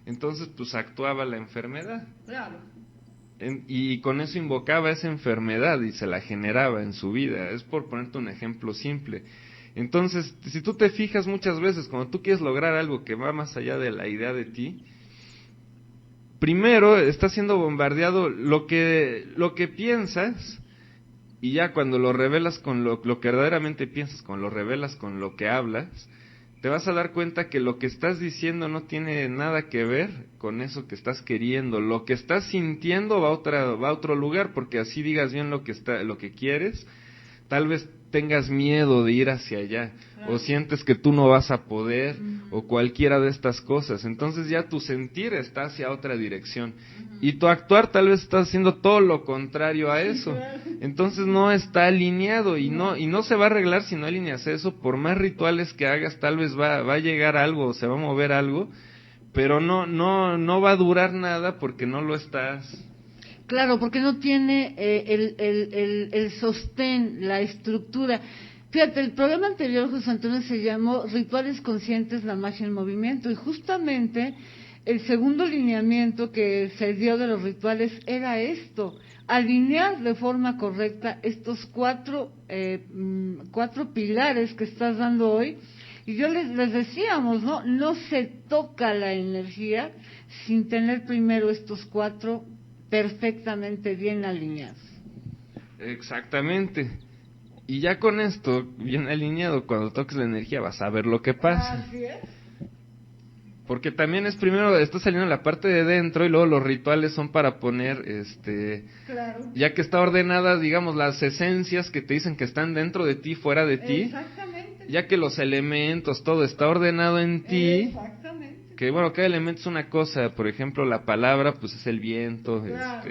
Entonces pues actuaba la enfermedad. Claro. Y con eso invocaba esa enfermedad y se la generaba en su vida. Es por ponerte un ejemplo simple. Entonces, si tú te fijas muchas veces, cuando tú quieres lograr algo que va más allá de la idea de ti, primero está siendo bombardeado lo que piensas, y ya cuando lo revelas con lo que verdaderamente piensas, cuando lo revelas con lo que hablas, te vas a dar cuenta que lo que estás diciendo no tiene nada que ver con eso que estás queriendo. Lo que estás sintiendo va a otro lugar, porque así digas bien lo que quieres, tal vez tengas miedo de ir hacia allá, o sientes que tú no vas a poder, o cualquiera de estas cosas. Entonces ya tu sentir está hacia otra dirección, y tu actuar tal vez está haciendo todo lo contrario a eso. Entonces no está alineado, y no se va a arreglar si no alineas eso. Por más rituales que hagas, tal vez va a llegar algo, se va a mover algo, pero no va a durar nada porque no lo estás. Claro, porque no tiene el sostén, la estructura. Fíjate, el programa anterior, José Antonio, se llamó Rituales Conscientes, la magia en movimiento, y justamente el segundo lineamiento que se dio de los rituales era esto: alinear de forma correcta estos cuatro pilares que estás dando hoy. Y yo les decíamos, no se toca la energía sin tener primero estos cuatro perfectamente bien alineados. Exactamente. Y ya con esto bien alineado, cuando toques la energía vas a ver lo que pasa. Así es. Porque también es primero, está saliendo la parte de dentro y luego los rituales son para poner, claro, ya que está ordenada, digamos, las esencias que te dicen que están dentro de ti, fuera de ti, exactamente, ya que los elementos, todo está ordenado en ti, exactamente, que bueno, cada elemento es una cosa, por ejemplo, la palabra, pues es el viento, claro,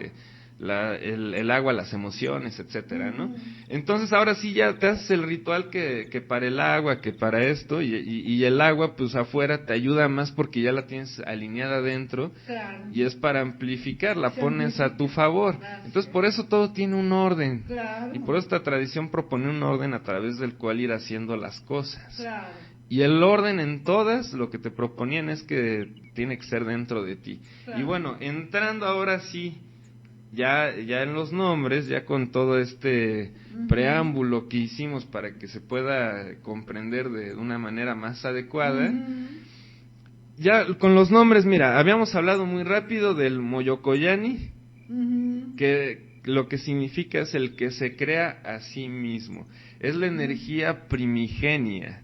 el agua, las emociones, etcétera, ¿no? Entonces ahora sí ya te haces el ritual que para el agua, que para esto, y el agua pues afuera te ayuda más porque ya la tienes alineada adentro, claro, y es para amplificar, la Se pones amplifica. a tu favor. Gracias. Entonces por eso todo tiene un orden, claro, y por eso esta tradición propone un orden a través del cual ir haciendo las cosas. claro, Y el orden en todas, lo que te proponían es que tiene que ser dentro de ti. claro. Y bueno, entrando ahora sí, ya en los nombres, ya con todo este preámbulo que hicimos para que se pueda comprender de una manera más adecuada, ya con los nombres, mira, habíamos hablado muy rápido del Moyocoyani, que lo que significa es el que se crea a sí mismo, es la energía primigenia.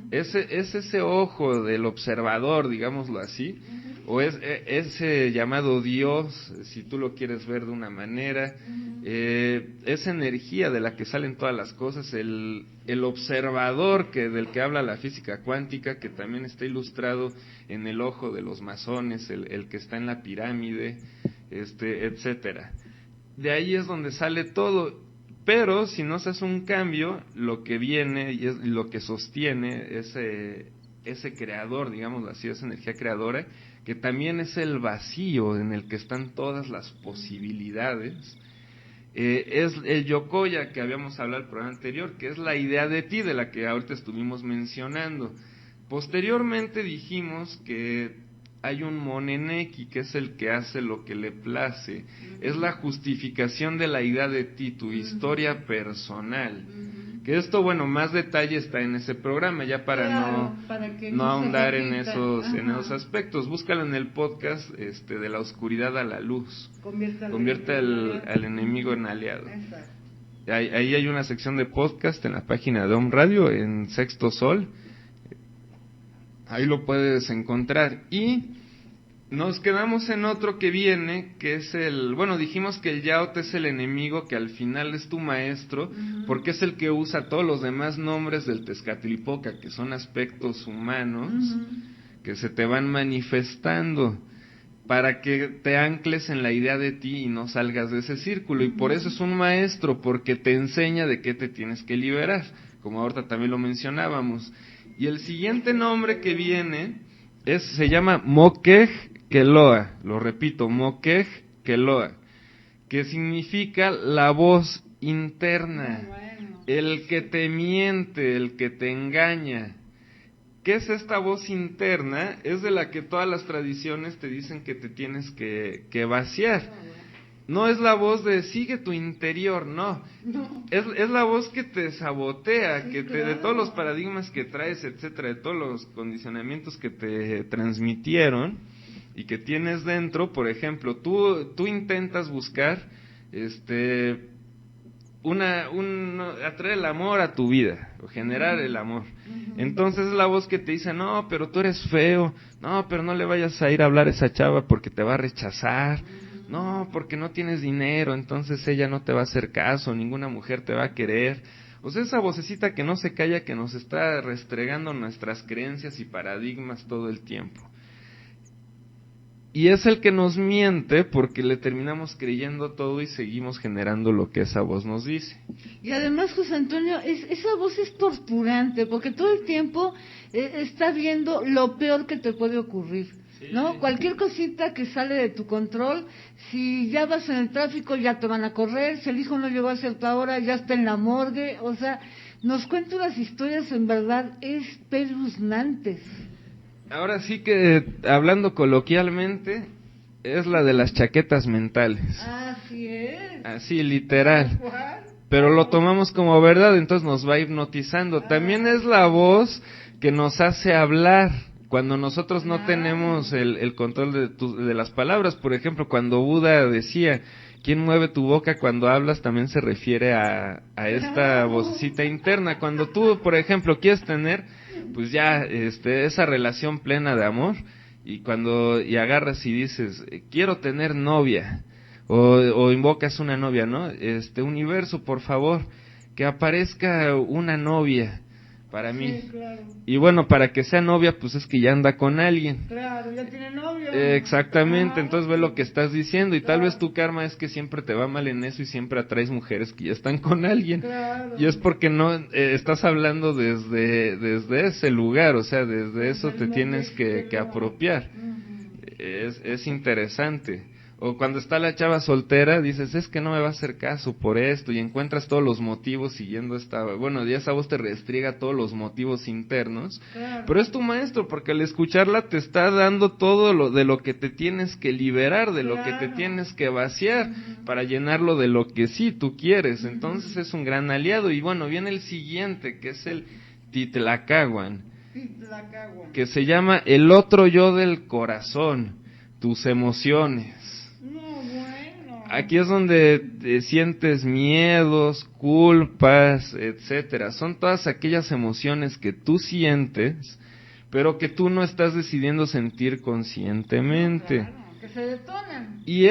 Es ese ojo del observador, digámoslo así, o es ese llamado Dios, si tú lo quieres ver de una manera, esa energía de la que salen todas las cosas, el observador del que habla la física cuántica, que también está ilustrado en el ojo de los masones, el que está en la pirámide, etcétera. De ahí es donde sale todo. Pero si no se hace un cambio, lo que viene y es lo que sostiene ese creador, digámoslo así, esa energía creadora, que también es el vacío en el que están todas las posibilidades, es el Yokoya que habíamos hablado el programa anterior, que es la idea de ti, de la que ahorita estuvimos mencionando. Posteriormente dijimos que hay un Moneneki, que es el que hace lo que le place, es la justificación de la idea de ti, tu historia personal. Que esto, bueno, más detalle está en ese programa, ya para no ahondar en esos aspectos. Búscalo en el podcast de la oscuridad a la luz. Convierte al enemigo en aliado. Ahí hay una sección de podcast en la página de Om Radio, en Sexto Sol. Ahí lo puedes encontrar. Y nos quedamos en otro que viene, que es dijimos que el Yaot es el enemigo, que al final es tu maestro, porque es el que usa todos los demás nombres del Tezcatlipoca, que son aspectos humanos, que se te van manifestando, para que te ancles en la idea de ti y no salgas de ese círculo. Y por eso es un maestro, porque te enseña de qué te tienes que liberar, como ahorita también lo mencionábamos. Y el siguiente nombre que viene se llama Mokej Keloa, lo repito, Mokej Keloa, que significa la voz interna, el que te miente, el que te engaña. ¿Qué es esta voz interna? Es de la que todas las tradiciones te dicen que te tienes que vaciar. No es la voz de sigue tu interior, no. Es la voz que te sabotea, de todos los paradigmas que traes, etcétera, de todos los condicionamientos que te transmitieron y que tienes dentro. Por ejemplo, tú intentas buscar atraer el amor a tu vida, o generar el amor. Entonces es la voz que te dice, no, pero tú eres feo, no, pero no le vayas a ir a hablar a esa chava porque te va a rechazar, no, porque no tienes dinero, entonces ella no te va a hacer caso, ninguna mujer te va a querer. O sea, esa vocecita que no se calla, que nos está restregando nuestras creencias y paradigmas todo el tiempo. Y es el que nos miente porque le terminamos creyendo todo y seguimos generando lo que esa voz nos dice. Y además, José Antonio, esa voz es torturante porque todo el tiempo está viendo lo peor que te puede ocurrir, ¿no? Cualquier cosita que sale de tu control, si ya vas en el tráfico ya te van a correr, si el hijo no llegó a cierta hora ya está en la morgue, o sea, nos cuenta unas historias en verdad espeluznantes. Ahora sí que, hablando coloquialmente, es la de las chaquetas mentales. Así es. Así, literal. Pero lo tomamos como verdad, entonces nos va hipnotizando. También es la voz que nos hace hablar cuando nosotros no tenemos el control de las palabras. Por ejemplo, cuando Buda decía, ¿quién mueve tu boca cuando hablas? También se refiere a esta vocecita interna. Cuando tú, por ejemplo, quieres tener pues ya esa relación plena de amor, y agarras y dices, quiero tener novia, o invocas una novia, ¿no? Universo, por favor, que aparezca una novia para mí. Sí, claro. Y bueno, para que sea novia, pues es que ya anda con alguien. Claro, ya tiene novio. Exactamente, entonces ve lo que estás diciendo, y Claro. tal vez tu karma es que siempre te va mal en eso y siempre atraes mujeres que ya están con alguien. Claro. Y es porque no estás hablando desde ese lugar, o sea, desde eso te tienes que apropiar. Es interesante. O cuando está la chava soltera, dices, es que no me va a hacer caso por esto, y encuentras todos los motivos siguiendo bueno, ya esa voz te restriega todos los motivos internos, Claro. pero es tu maestro, porque al escucharla te está dando todo de lo que te tienes que liberar, de lo que te tienes que vaciar, para llenarlo de lo que sí tú quieres. Entonces es un gran aliado. Y bueno, viene el siguiente, que es el Titlacahuan, que se llama el otro yo del corazón, tus emociones. Aquí es donde sientes miedos, culpas, etcétera. Son todas aquellas emociones que tú sientes, pero que tú no estás decidiendo sentir conscientemente. Claro, que se detonan. Y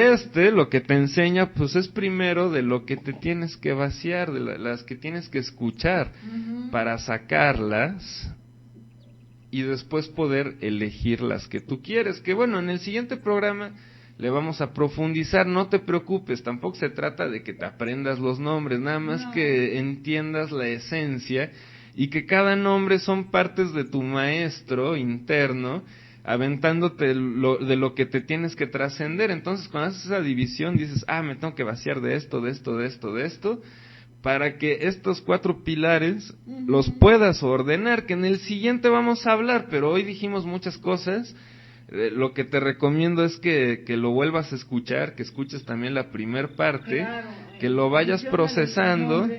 lo que te enseña, pues es primero de lo que te tienes que vaciar, de las que tienes que escuchar, para sacarlas y después poder elegir las que tú quieres. Que bueno, en el siguiente programa le vamos a profundizar. No te preocupes, tampoco se trata de que te aprendas los nombres, nada más que entiendas la esencia, y que cada nombre son partes de tu maestro interno, aventándote de lo que te tienes que trascender. Entonces, cuando haces esa división, dices, me tengo que vaciar de esto, de esto, de esto, de esto, para que estos 4 pilares los puedas ordenar, que en el siguiente vamos a hablar, pero hoy dijimos muchas cosas. Lo que te recomiendo es que lo vuelvas a escuchar, que escuches también la primer parte, claro, que lo vayas procesando.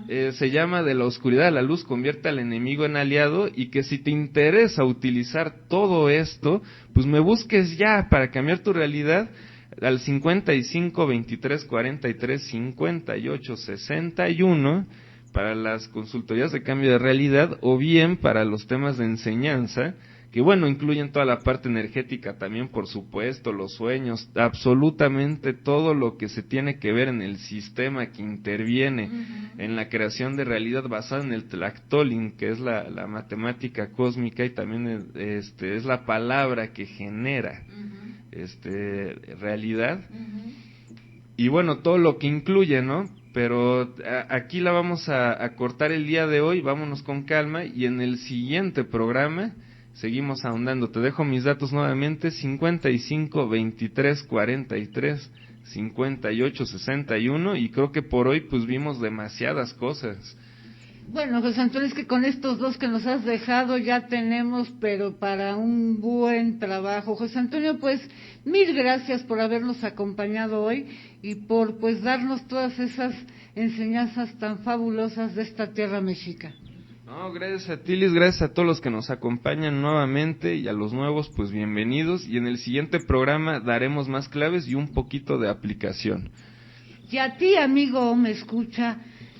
Se llama De la oscuridad a la luz, convierte al enemigo en aliado, y que si te interesa utilizar todo esto, pues me busques ya para cambiar tu realidad al 55 23 43 58 61 para las consultorías de cambio de realidad, o bien para los temas de enseñanza, que bueno, incluyen toda la parte energética también, por supuesto, los sueños, absolutamente todo lo que se tiene que ver en el sistema que interviene en la creación de realidad basada en el Tlactolin, que es la matemática cósmica, y también es la palabra que genera realidad. Y bueno, todo lo que incluye, ¿no? Pero aquí la vamos a cortar el día de hoy, vámonos con calma, y en el siguiente programa seguimos ahondando. Te dejo mis datos nuevamente: 55 23 43 58 61, y creo que por hoy pues vimos demasiadas cosas. Bueno, José Antonio, es que con estos 2 que nos has dejado ya tenemos, pero para un buen trabajo. José Antonio, pues mil gracias por habernos acompañado hoy y por pues darnos todas esas enseñanzas tan fabulosas de esta tierra mexica. No, gracias a ti, Liz, gracias a todos los que nos acompañan nuevamente, y a los nuevos, pues bienvenidos, y en el siguiente programa daremos más claves y un poquito de aplicación. Y a ti, amigo, me escucha,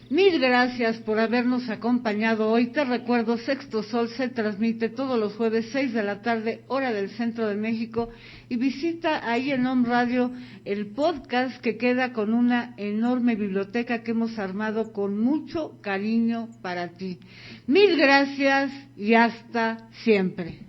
mil gracias por habernos acompañado hoy. Te recuerdo, Sexto Sol se transmite todos los jueves 6 de la tarde, hora del centro de México, y visita ahí en Home Radio el podcast, que queda con una enorme biblioteca que hemos armado con mucho cariño para ti. Mil gracias y hasta siempre.